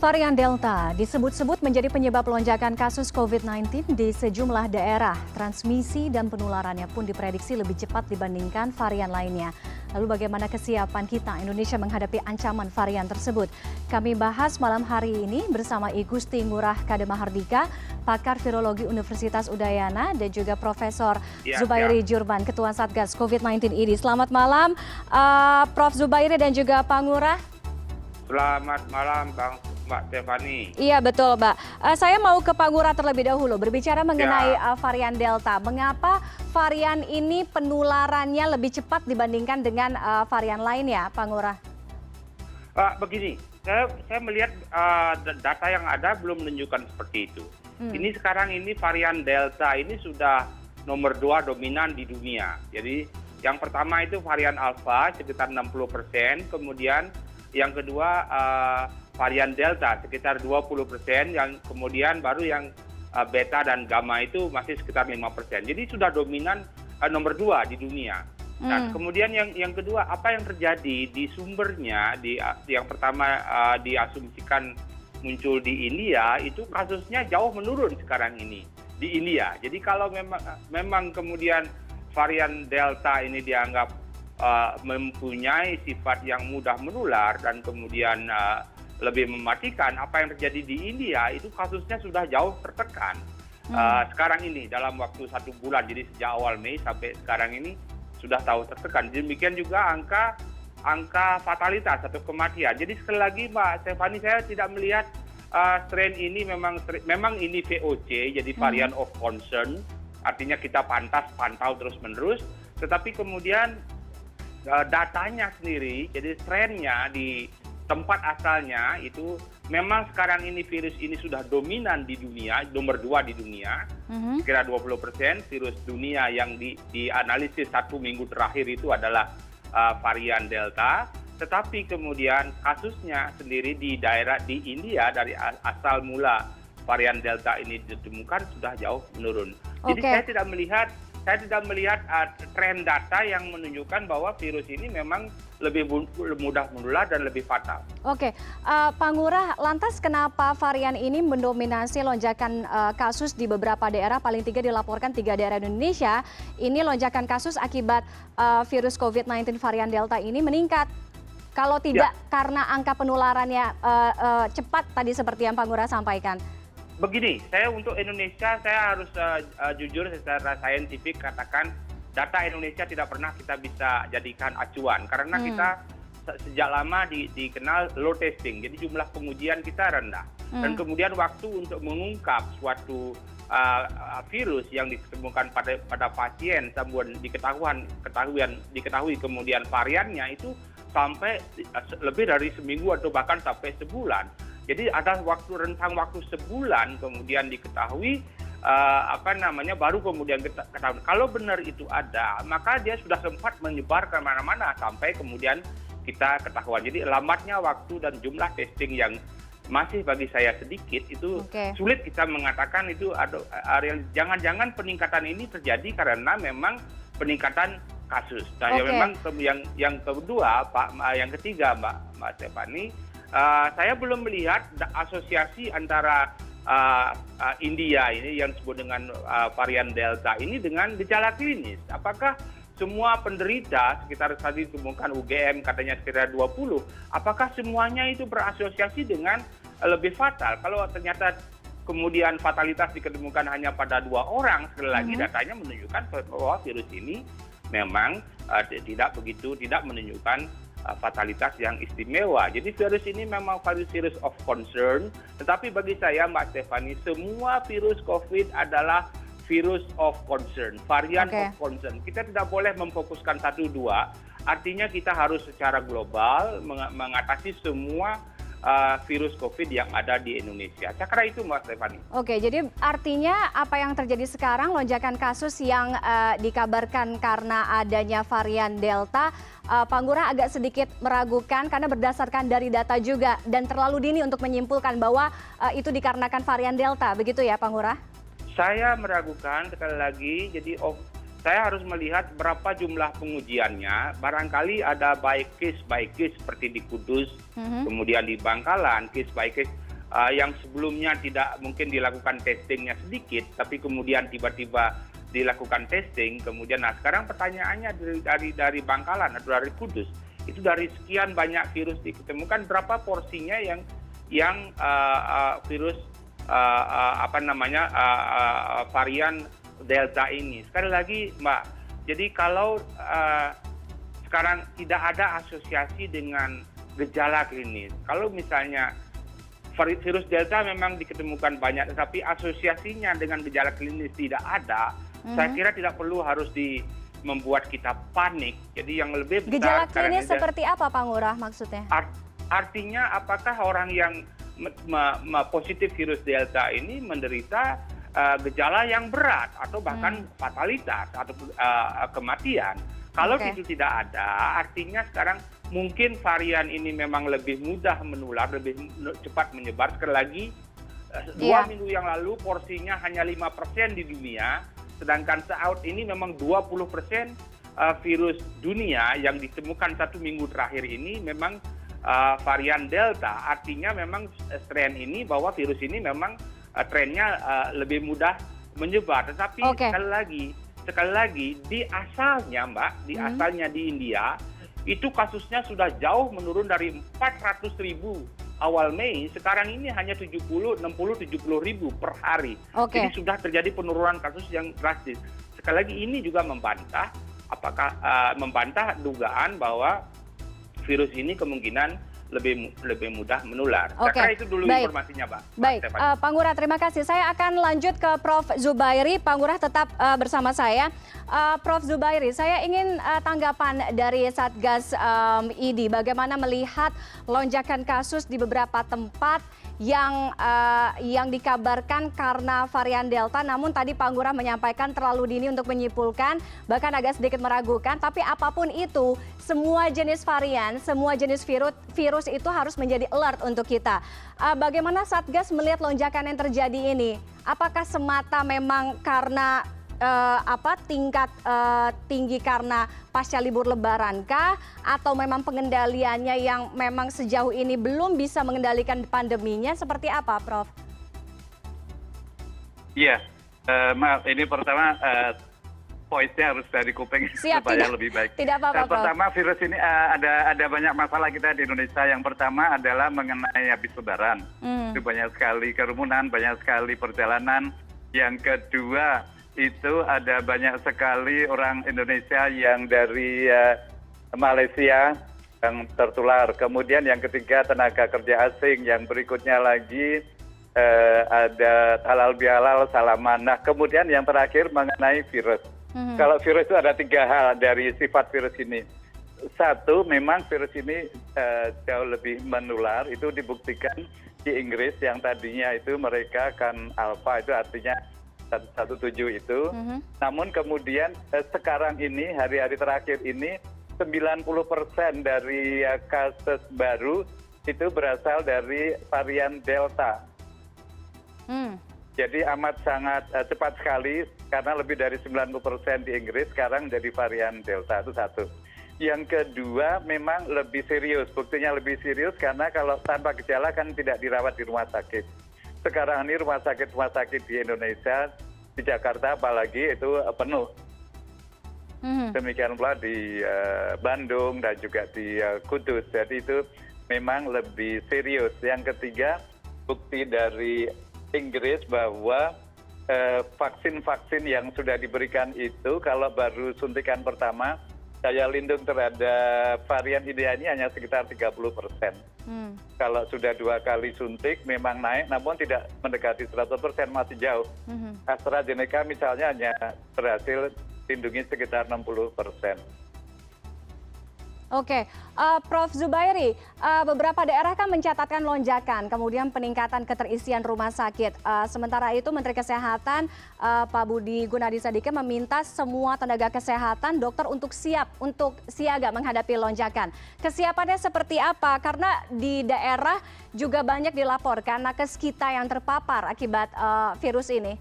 Varian Delta disebut-sebut menjadi penyebab lonjakan kasus COVID-19 di sejumlah daerah. Transmisi dan penularannya pun diprediksi lebih cepat dibandingkan varian lainnya. Lalu bagaimana kesiapan kita Indonesia menghadapi ancaman varian tersebut? Kami bahas malam hari ini bersama I Gusti Ngurah Kademahardika, pakar virologi Universitas Udayana, dan juga Profesor Zubairi Jurban, Ketua Satgas COVID-19 IDI. Selamat malam, Prof. Zubairi dan juga Pak Ngurah. Selamat malam, Mbak Stefani. Iya betul, Mbak. Saya mau ke Pak Ngurah terlebih dahulu berbicara mengenai varian Delta. Mengapa varian ini penularannya lebih cepat dibandingkan dengan varian lain ya, Pak Ngurah? Begini, saya melihat data yang ada belum menunjukkan seperti itu. Ini sekarang ini varian Delta ini sudah nomor 2 dominan di dunia. Jadi yang pertama itu varian Alpha sekitar 60%, kemudian yang kedua varian Delta sekitar 20%, yang kemudian baru yang Beta dan Gamma itu masih sekitar 5%. Jadi sudah dominan nomor 2 di dunia. Dan kemudian yang kedua, apa yang terjadi di sumbernya, yang pertama diasumsikan muncul di India, itu kasusnya jauh menurun sekarang ini di India. Jadi kalau memang kemudian varian Delta ini dianggap mempunyai sifat yang mudah menular dan kemudian lebih mematikan, apa yang terjadi di India itu kasusnya sudah jauh tertekan. Sekarang ini dalam waktu 1 bulan, jadi sejak awal Mei sampai sekarang ini sudah tahu tertekan. Demikian juga angka fatalitas atau kematian. Jadi sekali lagi Mbak Stefani, saya tidak melihat strain ini memang ini VOC, jadi varian of concern, artinya kita pantau terus-menerus, tetapi kemudian datanya sendiri, jadi trennya di tempat asalnya itu memang sekarang ini virus ini sudah dominan di dunia, nomor 2 di dunia, kira 20%. Virus dunia yang dianalisis 1 minggu terakhir itu adalah varian Delta, tetapi kemudian kasusnya sendiri di daerah di India dari asal mula varian Delta ini ditemukan sudah jauh menurun. Jadi saya tidak melihat tren data yang menunjukkan bahwa virus ini memang lebih mudah menular dan lebih fatal. Oke, Pak Ngurah, lantas kenapa varian ini mendominasi lonjakan kasus di beberapa daerah? Paling tidak dilaporkan 3 daerah Indonesia, ini lonjakan kasus akibat virus COVID-19 varian Delta ini meningkat. Kalau tidak karena angka penularannya cepat tadi seperti yang Pak Ngurah sampaikan. Begini, saya untuk Indonesia, saya harus jujur secara saintifik katakan data Indonesia tidak pernah kita bisa jadikan acuan. Karena kita sejak lama dikenal low testing, jadi jumlah pengujian kita rendah. Dan kemudian waktu untuk mengungkap suatu virus yang ditemukan pada pasien, kemudian diketahui kemudian variannya itu sampai lebih dari seminggu atau bahkan sampai sebulan. Jadi ada rentang waktu sebulan kemudian diketahui baru kemudian ketahui. Kalau benar itu ada, maka dia sudah sempat menyebar ke mana-mana sampai kemudian kita ketahuan. Jadi lambatnya waktu dan jumlah testing yang masih bagi saya sedikit itu sulit kita mengatakan itu ada jangan-jangan peningkatan ini terjadi karena memang peningkatan kasus. Nah, memang yang kedua, yang ketiga Mbak Stefani, saya belum melihat asosiasi antara India ini yang disebut dengan varian Delta ini dengan gejala klinis. Apakah semua penderita sekitar tadi ditemukan UGM katanya sekitar 20, apakah semuanya itu berasosiasi dengan lebih fatal? Kalau ternyata kemudian fatalitas diketemukan hanya pada 2 orang, sekali lagi datanya menunjukkan bahwa virus ini memang tidak menunjukkan fatalitas yang istimewa. Jadi virus ini memang virus of concern, tetapi bagi saya Mbak Stefani, semua virus COVID adalah virus of concern, varian of concern. Kita tidak boleh memfokuskan 1-2, artinya kita harus secara global mengatasi semua virus COVID yang ada di Indonesia. Saya kira itu Mbak Stefani. Oke, jadi artinya apa yang terjadi sekarang, lonjakan kasus yang dikabarkan karena adanya varian Delta, Pak Ngurah agak sedikit meragukan karena berdasarkan dari data juga dan terlalu dini untuk menyimpulkan bahwa itu dikarenakan varian Delta, begitu ya Pak Ngurah? Saya meragukan sekali lagi, jadi saya harus melihat berapa jumlah pengujiannya. Barangkali ada by case seperti di Kudus, kemudian di Bangkalan, case by case. yang sebelumnya tidak mungkin dilakukan testingnya sedikit, tapi kemudian tiba-tiba dilakukan testing, kemudian sekarang pertanyaannya dari Bangkalan atau dari Kudus, itu dari sekian banyak virus ditemukan berapa porsinya yang virus varian Delta ini. Sekali lagi Mbak, jadi kalau sekarang tidak ada asosiasi dengan gejala klinis, kalau misalnya virus Delta memang diketemukan banyak, tetapi asosiasinya dengan gejala klinis tidak ada, saya kira tidak perlu harus membuat kita panik. Jadi yang lebih besar Gejala klinis seperti apa Pak Ngurah maksudnya? Artinya apakah orang yang positif virus Delta ini menderita gejala yang berat atau bahkan fatalitas atau kematian. Kalau itu tidak ada, artinya sekarang mungkin varian ini memang lebih mudah menular, lebih cepat menyebar. Sekali lagi, 2 minggu yang lalu porsinya hanya 5% di dunia, sedangkan saat ini memang 20% virus dunia yang ditemukan 1 minggu terakhir ini memang varian Delta. Artinya memang tren ini bahwa virus ini memang trennya lebih mudah menyebar. Tetapi sekali lagi di asalnya Mbak, di asalnya di India, itu kasusnya sudah jauh menurun dari 400.000 awal Mei, sekarang ini hanya 60-70 ribu per hari. Jadi sudah terjadi penurunan kasus yang drastis. Sekali lagi ini juga membantah membantah dugaan bahwa virus ini kemungkinan lebih mudah menular. Saya kira itu dulu informasinya, Pak. Baik, Pak Ngurah, terima kasih. Saya akan lanjut ke Prof. Zubairi. Pak Ngurah tetap bersama saya. Prof. Zubairi, saya ingin tanggapan dari Satgas ID. Bagaimana melihat lonjakan kasus di beberapa tempat yang dikabarkan karena varian Delta, namun tadi Pak Ngurah menyampaikan terlalu dini untuk menyimpulkan, bahkan agak sedikit meragukan, tapi apapun itu, semua jenis varian, semua jenis virus itu harus menjadi alert untuk kita. Bagaimana Satgas melihat lonjakan yang terjadi ini? Apakah semata memang karena tingkat tinggi karena pasca libur lebaran kah, atau memang pengendaliannya yang memang sejauh ini belum bisa mengendalikan pandeminya, seperti apa Prof? Iya, maaf ini pertama voice-nya harus dari kuping supaya lebih baik. Tidak apa-apa, Prof. Pertama, virus ini ada banyak masalah kita di Indonesia. Yang pertama adalah mengenai habis lebaran. Itu banyak sekali kerumunan, banyak sekali perjalanan. Yang kedua, itu ada banyak sekali orang Indonesia yang dari Malaysia yang tertular. Kemudian yang ketiga, tenaga kerja asing. Yang berikutnya lagi ada halal bihalal, salaman. Nah, kemudian yang terakhir mengenai virus. Kalau virus itu ada 3 hal dari sifat virus ini. Satu, memang virus ini jauh lebih menular. Itu dibuktikan di Inggris yang tadinya itu mereka kan alpha, itu artinya 17 itu. Namun kemudian sekarang ini, hari-hari terakhir ini, 90% dari kasus baru itu berasal dari varian Delta. Jadi amat sangat cepat sekali, karena lebih dari 90% di Inggris sekarang jadi varian Delta, itu satu. Yang kedua, memang lebih serius. Buktinya lebih serius karena kalau tanpa gejala kan tidak dirawat di rumah sakit. Sekarang ini rumah sakit di Indonesia, di Jakarta apalagi, itu penuh. Demikian pula di Bandung dan juga di Kudus. Jadi itu memang lebih serius. Yang ketiga, bukti dari Inggris bahwa vaksin-vaksin yang sudah diberikan itu, kalau baru suntikan pertama, daya lindung terhadap varian ini hanya sekitar 30%. Kalau sudah 2 kali suntik memang naik, namun tidak mendekati 100%, masih jauh. AstraZeneca misalnya hanya berhasil lindungi sekitar 60%. Oke, Prof. Zubairi, beberapa daerah kan mencatatkan lonjakan, kemudian peningkatan keterisian rumah sakit. Sementara itu Menteri Kesehatan Pak Budi Gunadisadikin meminta semua tenaga kesehatan, dokter untuk siaga menghadapi lonjakan. Kesiapannya seperti apa? Karena di daerah juga banyak dilaporkan nakes kita yang terpapar akibat virus ini.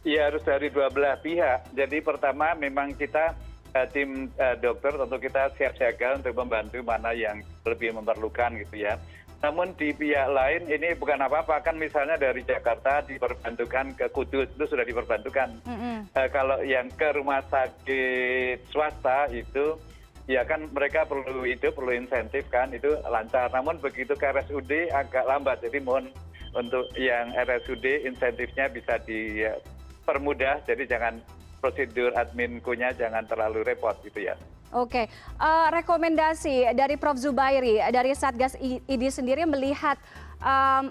Iya, harus dari 2 belah pihak. Jadi pertama memang kita tim dokter tentu kita siap siaga untuk membantu mana yang lebih memerlukan gitu ya. namun di pihak lain ini bukan apa-apa, kan misalnya dari Jakarta diperbantukan ke Kudus, itu sudah diperbantukan. Kalau yang ke rumah sakit swasta itu, ya kan mereka perlu insentif kan, itu lancar. Namun begitu ke RSUD agak lambat, jadi mohon untuk yang RSUD insentifnya bisa dipermudah, jadi jangan prosedur adminkunya jangan terlalu repot gitu ya. Oke, rekomendasi dari Prof. Zubairi, dari Satgas ID sendiri melihat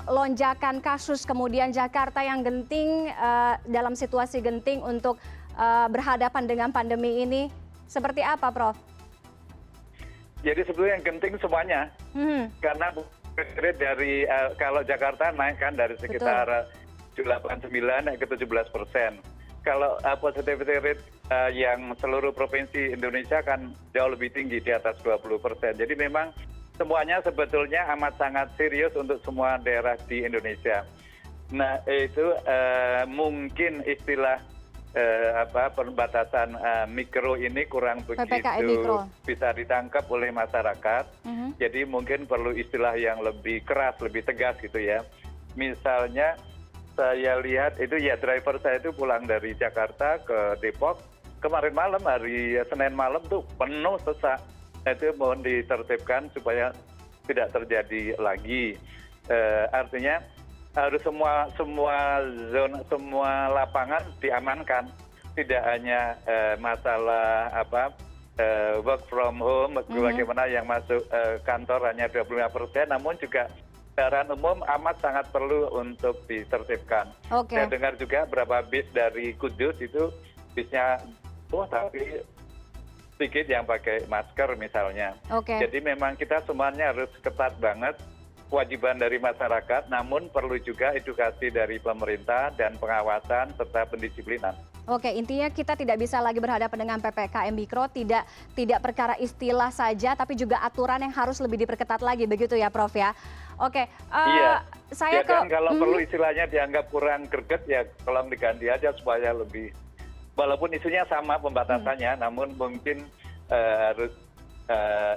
lonjakan kasus kemudian Jakarta yang genting dalam situasi genting untuk berhadapan dengan pandemi ini, seperti apa Prof? Jadi sebetulnya yang genting semuanya, karena dari kalau Jakarta naik kan dari sekitar 89 naik ke 17%. Kalau positivity rate yang seluruh provinsi Indonesia kan jauh lebih tinggi, di atas 20%. Jadi memang semuanya sebetulnya amat sangat serius untuk semua daerah di Indonesia. Nah itu mungkin istilah pembatasan mikro ini kurang begitu bisa ditangkap oleh masyarakat. Jadi mungkin perlu istilah yang lebih keras, lebih tegas gitu ya. Misalnya saya lihat itu ya, driver saya itu pulang dari Jakarta ke Depok kemarin malam, hari Senin malam tuh penuh sesak. Itu mohon ditertibkan supaya tidak terjadi lagi. Artinya harus semua zona, semua lapangan diamankan, tidak hanya masalah work from home, bagaimana yang masuk kantor hanya 25%, namun juga kendaraan umum amat sangat perlu untuk ditertibkan. Saya dengar juga beberapa bis dari Kudus itu bisnya tapi sedikit yang pakai masker misalnya. Jadi memang kita semuanya harus ketat banget, kewajiban dari masyarakat, namun perlu juga edukasi dari pemerintah dan pengawasan serta pendisiplinan. Oke, intinya kita tidak bisa lagi berhadapan dengan PPKM Mikro, tidak perkara istilah saja, tapi juga aturan yang harus lebih diperketat lagi, begitu ya Prof ya? Oke, iya. Saya kan kalau perlu istilahnya dianggap kurang greget ya, tolong diganti aja supaya lebih, walaupun isunya sama pembatasannya, namun mungkin harus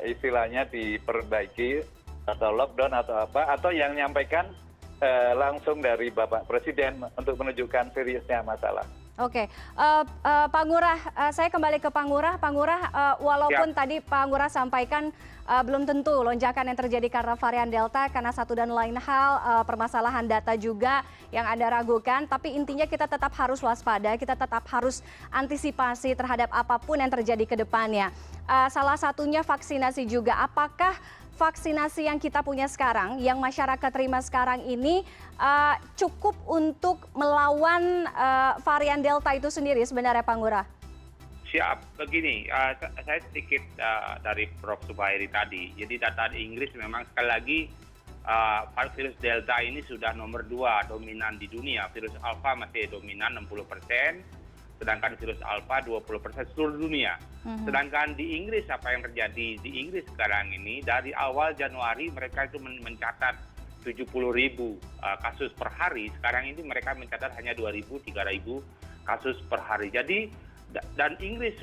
istilahnya diperbaiki, atau lockdown atau apa, atau yang nyampaikan langsung dari Bapak Presiden untuk menunjukkan seriusnya masalah. Oke, Pak Ngurah, saya kembali ke Pak Ngurah. Pak Ngurah, walaupun tadi Pak Ngurah sampaikan belum tentu lonjakan yang terjadi karena varian Delta, karena satu dan lain hal, permasalahan data juga yang Anda ragukan, tapi intinya kita tetap harus waspada, kita tetap harus antisipasi terhadap apapun yang terjadi ke depannya. Salah satunya vaksinasi juga. Apakah vaksinasi yang kita punya sekarang, yang masyarakat terima sekarang ini cukup untuk melawan varian Delta itu sendiri sebenarnya Pak Ngurah? Siap, begini, saya sedikit dari Prof. Zubairi tadi. Jadi data di Inggris memang sekali lagi virus Delta ini sudah nomor 2 dominan di dunia. Virus Alpha masih dominan 60%. Sedangkan virus Alpha 20% seluruh dunia. Sedangkan di Inggris apa yang terjadi di Inggris sekarang ini, dari awal Januari mereka itu mencatat 70.000 kasus per hari, sekarang ini mereka mencatat hanya 2.000, 3.000 kasus per hari. Jadi dan Inggris,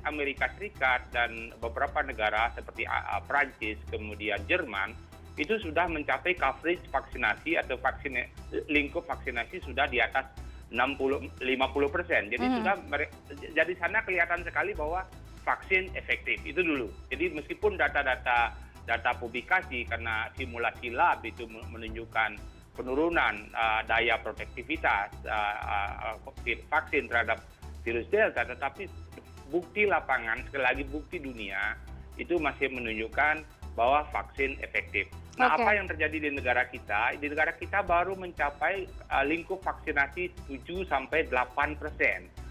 Amerika Serikat dan beberapa negara seperti Prancis, kemudian Jerman itu sudah mencapai coverage vaksinasi atau lingkup vaksinasi sudah di atas 50%. Jadi jadi sana kelihatan sekali bahwa vaksin efektif itu dulu. Jadi meskipun data publikasi karena simulasi lab itu menunjukkan penurunan daya protektivitas vaksin terhadap virus Delta, tetapi bukti lapangan, sekali lagi bukti dunia itu masih menunjukkan bahwa vaksin efektif. Nah, apa yang terjadi di negara kita? Di negara kita baru mencapai lingkup vaksinasi 7-8%.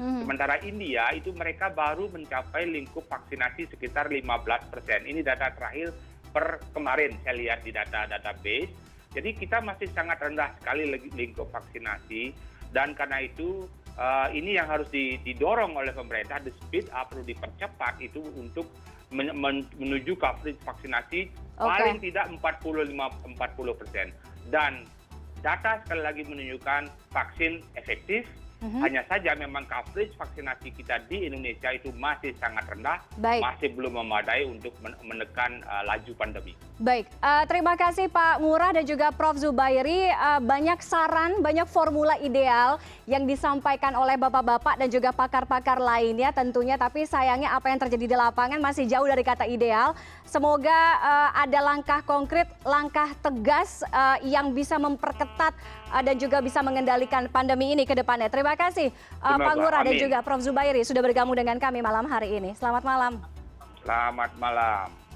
Sementara India itu mereka baru mencapai lingkup vaksinasi sekitar 15%. Ini data terakhir per kemarin saya lihat di database. Jadi kita masih sangat rendah sekali lingkup vaksinasi, dan karena itu ini yang harus didorong oleh pemerintah, the speed up perlu dipercepat itu untuk menuju coverage vaksinasi paling tidak 40%. Dan data sekali lagi menunjukkan vaksin efektif, Hanya saja memang coverage vaksinasi kita di Indonesia itu masih sangat rendah, masih belum memadai untuk menekan laju pandemi. Baik, terima kasih Pak Ngurah dan juga Prof. Zubairi. Banyak saran, banyak formula ideal yang disampaikan oleh bapak-bapak dan juga pakar-pakar lainnya tentunya. Tapi sayangnya apa yang terjadi di lapangan masih jauh dari kata ideal. Semoga ada langkah konkret, langkah tegas yang bisa memperketat dan juga bisa mengendalikan pandemi ini ke depannya. Terima kasih Pak Ngurah dan juga Prof. Zubairi sudah bergabung dengan kami malam hari ini. Selamat malam. Selamat malam.